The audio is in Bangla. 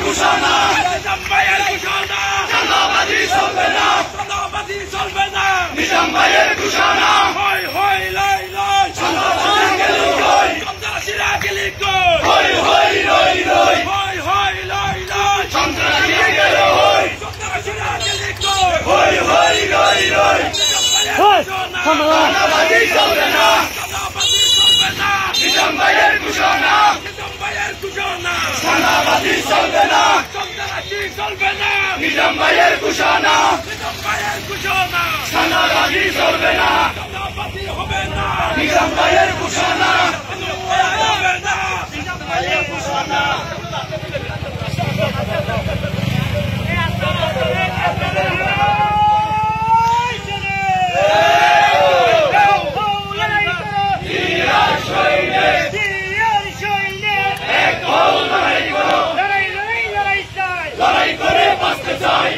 ঘোষণা নিজাম ভাইয়ের ঘোষণা চাঁদাবাজি চলবে না চাঁদাবাজি চলবে না নিজাম ভাইয়ের ঘোষণা হই হই লই লই সন্ত্রাসীরা গেল কই সন্ত্রাসীরা গেলি কই হই হই রই রই হই হই লই লই সন্ত্রাসীরা গেল হই সন্ত্রাসীরা গেলি কই হই হই রই রই চাঁদাবাজি চলবে না চাঁদাবাজি চলবে না নিজাম ভাইয়ের ঘোষণা নিজাম ভাইয়ের ঘোষণা চাঁদাবাজি চলবে না সন্ত্রাসী চলবে না নিজাম ভাইয়ের ঘোষণা নিজাম ভাইয়ের ঘোষণা চাঁদাবাজি চলবে না চাঁদাবাজি হবে না নিজাম ভাইয়ের ঘোষণা হবে না নিজাম ভাইয়ের ঘোষণা লড়াই করে বাঁচতে চাই